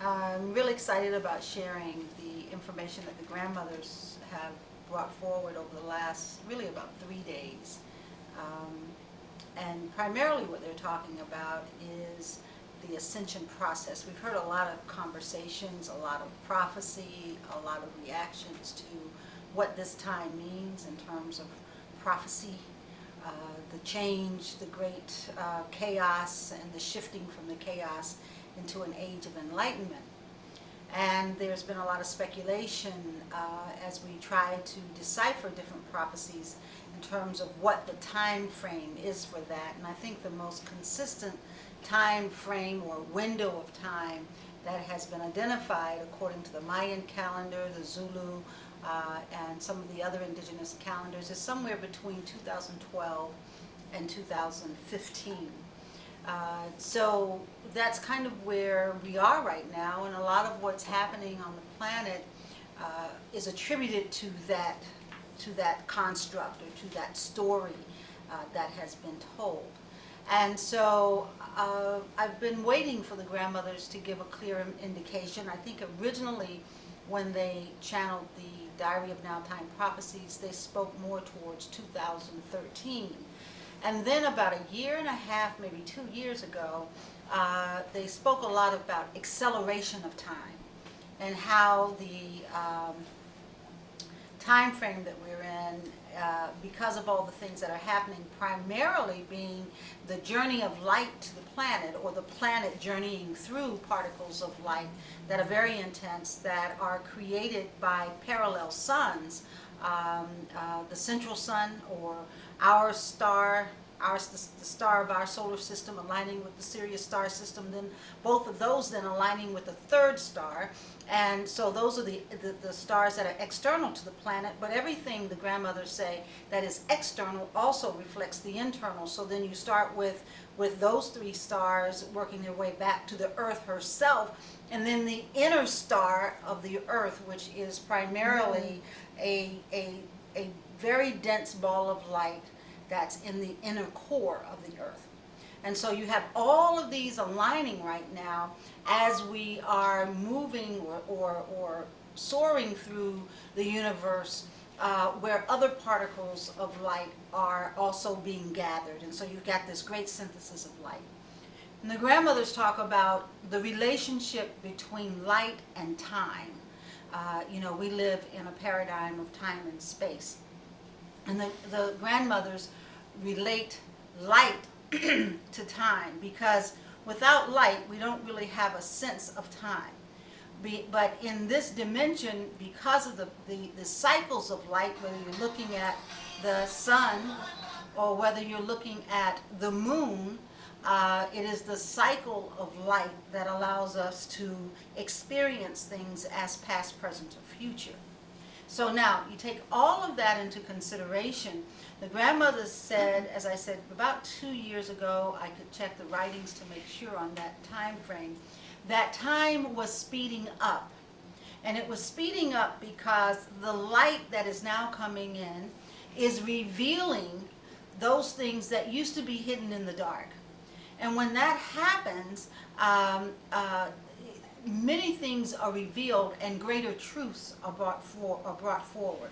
I'm really excited about sharing the information that the grandmothers have brought forward over the last, really about 3 days. Um, and primarily what they're talking about is the ascension process. We've heard a lot of conversations, a lot of prophecy, a lot of reactions to what this time means in terms of prophecy, uh, the change, the great chaos, and the shifting from the chaos into an age of enlightenment. And there's been a lot of speculation as we try to decipher different prophecies in terms of what the time frame is for that. And I think the most consistent time frame or window of time that has been identified according to the Mayan calendar, the Zulu, and some of the other indigenous calendars is somewhere between 2012 and 2015. So that's kind of where we are right now, and a lot of what's happening on the planet is attributed to that construct or to that story that has been told. And so I've been waiting for the grandmothers to give a clear indication. I think originally when they channeled the Diary of Now Time Prophecies, they spoke more towards 2013. And then about a year and a half, maybe 2 years ago, they spoke a lot about acceleration of time and how the time frame that we're in, because of all the things that are happening, primarily being the journey of light to the planet, or the planet journeying through particles of light that are very intense, that are created by parallel suns, the central sun, or our star, the star of our solar system aligning with the Sirius star system, then both of those then aligning with the third star. And so those are the stars that are external to the planet, but everything, the grandmothers say, that is external also reflects the internal. So then you start with those three stars working their way back to the Earth herself, and then the inner star of the Earth, which is primarily a very dense ball of light that's in the inner core of the Earth. And so you have all of these aligning right now as we are moving or soaring through the universe, where other particles of light are also being gathered. And so you've got this great synthesis of light. And the grandmothers talk about the relationship between light and time. We live in a paradigm of time and space. And the grandmothers relate light to time, because without light we don't really have a sense of time. But in this dimension, because of the cycles of light, whether you're looking at the sun or whether you're looking at the moon, it is the cycle of light that allows us to experience things as past, present, or future. So now you take all of that into consideration. The grandmothers said, as I said, about 2 years ago, I could check the writings to make sure on that time frame, that time was speeding up. And it was speeding up because the light that is now coming in is revealing those things that used to be hidden in the dark. And when that happens, many things are revealed and greater truths are brought forward.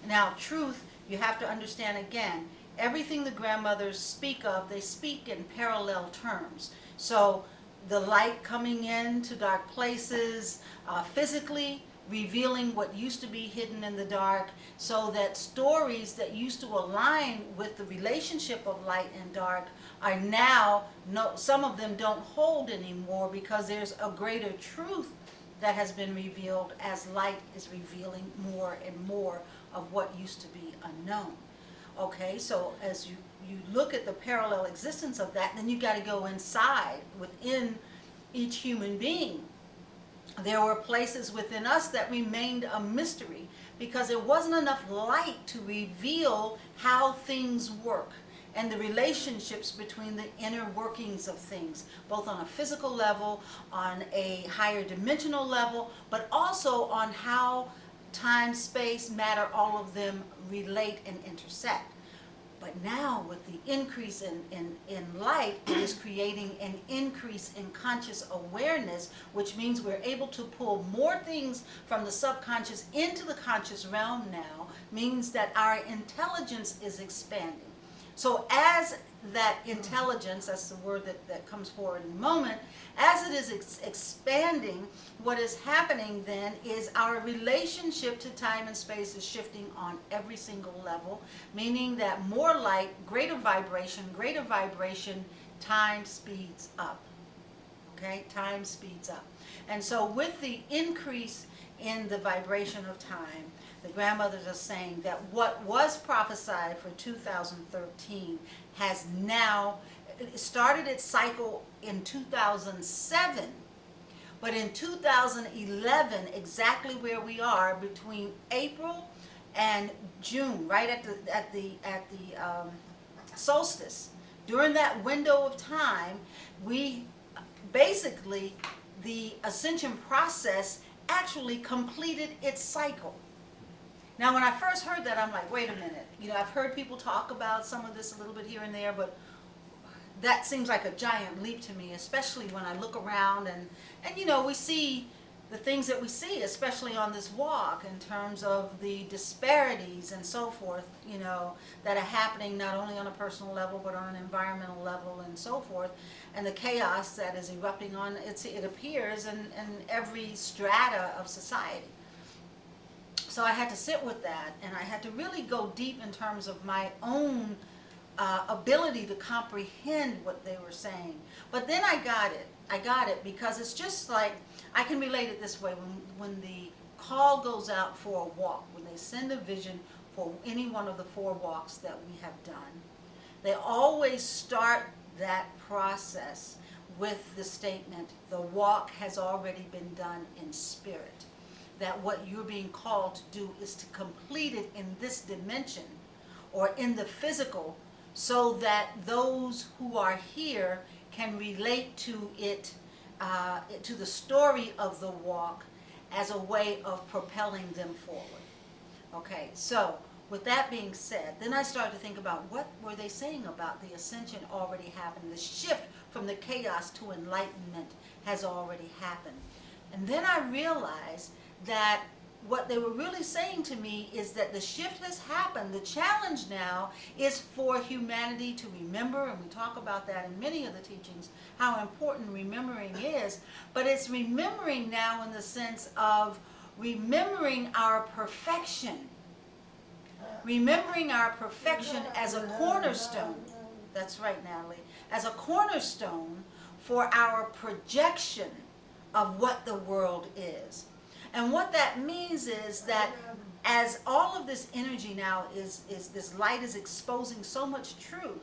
Now, truth, you have to understand again, everything the grandmothers speak of, they speak in parallel terms. So the light coming into dark places, physically revealing what used to be hidden in the dark, so that stories that used to align with the relationship of light and dark are now, some of them don't hold anymore, because there's a greater truth that has been revealed as light is revealing more and more of what used to be unknown. Okay, so as you look at the parallel existence of that, then you got to go inside within each human being. There were places within us that remained a mystery because there wasn't enough light to reveal how things work and the relationships between the inner workings of things, both on a physical level, on a higher dimensional level, but also on how time, space, matter, all of them relate and intersect. But now with the increase in light, it is creating an increase in conscious awareness, which means we're able to pull more things from the subconscious into the conscious realm now, means that our intelligence is expanding. So as that intelligence, that's the word that comes forward in a moment, as it is expanding, what is happening then is our relationship to time and space is shifting on every single level, meaning that more light, greater vibration, time speeds up. Okay, time speeds up. And so with the increase in the vibration of time, the grandmothers are saying that what was prophesied for 2013 has now started its cycle in 2007, but in 2011, exactly where we are between April and June, right at the solstice, during that window of time, we basically, the ascension process actually completed its cycle. Now, when I first heard that, I'm like, wait a minute. You know, I've heard people talk about some of this a little bit here and there, but that seems like a giant leap to me, especially when I look around and you know, we see the things that we see, especially on this walk, in terms of the disparities and so forth, you know, that are happening not only on a personal level, but on an environmental level and so forth, and the chaos that is erupting on, it appears in every strata of society. So I had to sit with that, and I had to really go deep in terms of my own ability to comprehend what they were saying. But then I got it because it's just like, I can relate it this way. When the call goes out for a walk, when they send a vision for any one of the 4 walks that we have done, they always start that process with the statement, the walk has already been done in spirit. That what you're being called to do is to complete it in this dimension or in the physical, so that those who are here can relate to it, to the story of the walk as a way of propelling them forward. Okay, so with that being said, then I started to think about what were they saying about the ascension already happened. The shift from the chaos to enlightenment has already happened. And then I realized that what they were really saying to me is that the shift has happened. The challenge now is for humanity to remember, and we talk about that in many of the teachings, how important remembering is, but it's remembering now in the sense of remembering our perfection. Remembering our perfection as a cornerstone. That's right, Natalie. As a cornerstone for our projection of what the world is. And what that means is that as all of this energy now is this light is exposing so much truth,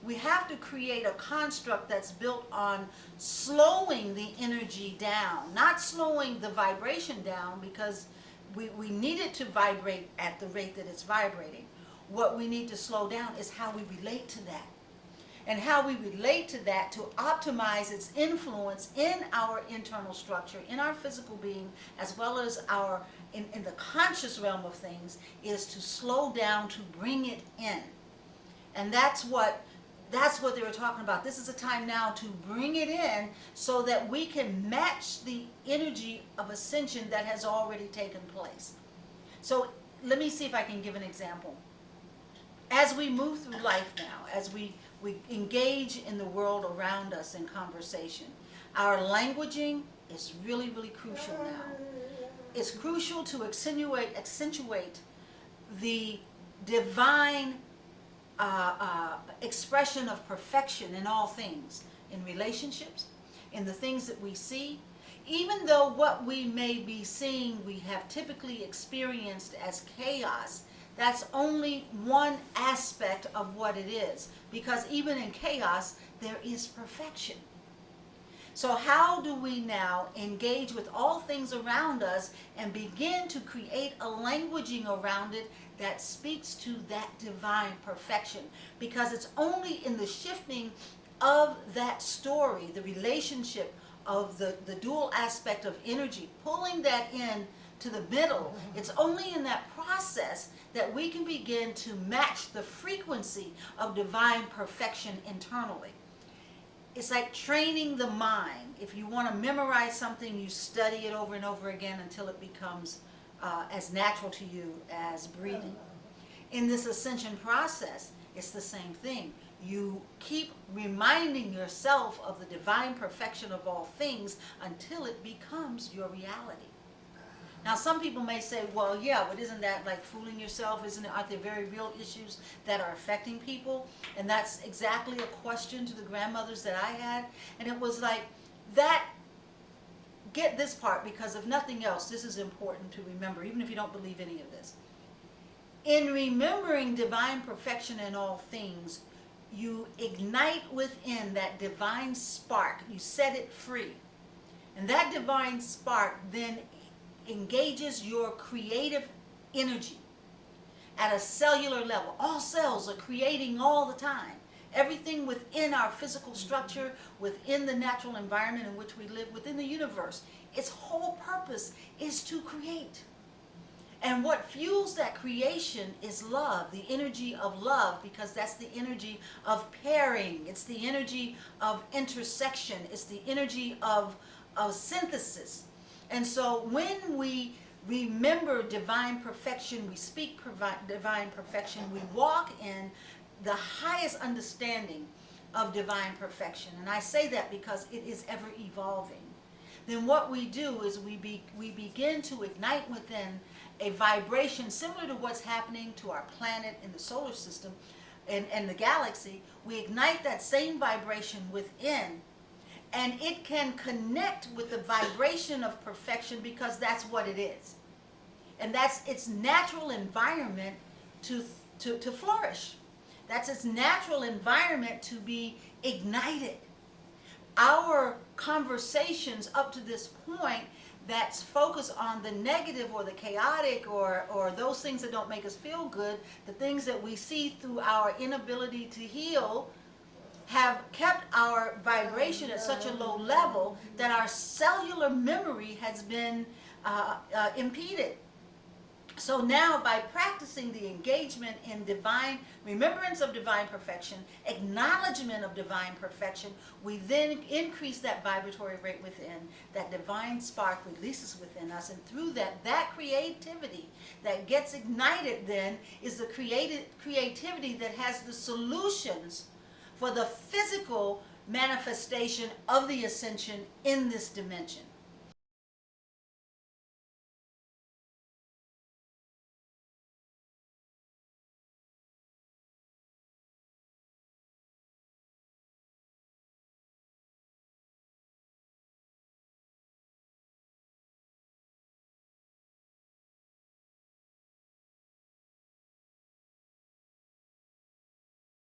we have to create a construct that's built on slowing the energy down, not slowing the vibration down, because we need it to vibrate at the rate that it's vibrating. What we need to slow down is how we relate to that. And how we relate to that to optimize its influence in our internal structure, in our physical being, as well as our in the conscious realm of things, is to slow down, to bring it in. And that's what they were talking about. This is a time now to bring it in so that we can match the energy of ascension that has already taken place. So let me see if I can give an example. As we move through life now, as we engage in the world around us in conversation, our languaging is really, really crucial now. It's crucial to accentuate the divine expression of perfection in all things, in relationships, in the things that we see. Even though what we may be seeing we have typically experienced as chaos, that's only one aspect of what it is, because even in chaos, there is perfection. So how do we now engage with all things around us and begin to create a languaging around it that speaks to that divine perfection? Because it's only in the shifting of that story, the relationship of the dual aspect of energy, pulling that in to the middle. It's only in that process that we can begin to match the frequency of divine perfection internally. It's like training the mind. If you want to memorize something, you study it over and over again until it becomes as natural to you as breathing. In this ascension process, it's the same thing. You keep reminding yourself of the divine perfection of all things until it becomes your reality. Now, some people may say, well, yeah, but isn't that like fooling yourself? Aren't there very real issues that are affecting people? And that's exactly a question to the grandmothers that I had. And it was like, get this part, because if nothing else, this is important to remember, even if you don't believe any of this. In remembering divine perfection in all things, you ignite within that divine spark. You set it free. And that divine spark then engages your creative energy at a cellular level. All cells are creating all the time. Everything within our physical structure, within the natural environment in which we live, within the universe, its whole purpose is to create. And what fuels that creation is love, the energy of love, because that's the energy of pairing. It's the energy of intersection. It's the energy of synthesis. And so when we remember divine perfection, we speak divine perfection, we walk in the highest understanding of divine perfection. And I say that because it is ever evolving. Then what we do is we begin to ignite within a vibration similar to what's happening to our planet in the solar system and the galaxy. We ignite that same vibration within, and it can connect with the vibration of perfection because that's what it is. And that's its natural environment to flourish. That's its natural environment to be ignited. Our conversations up to this point that's focused on the negative or the chaotic or those things that don't make us feel good, the things that we see through our inability to heal, have kept our vibration at such a low level that our cellular memory has been impeded. So now, by practicing the engagement in divine remembrance of divine perfection, acknowledgement of divine perfection, we then increase that vibratory rate within. That divine spark releases within us, and through that creativity that gets ignited then is the creativity that has the solutions for the physical manifestation of the ascension in this dimension.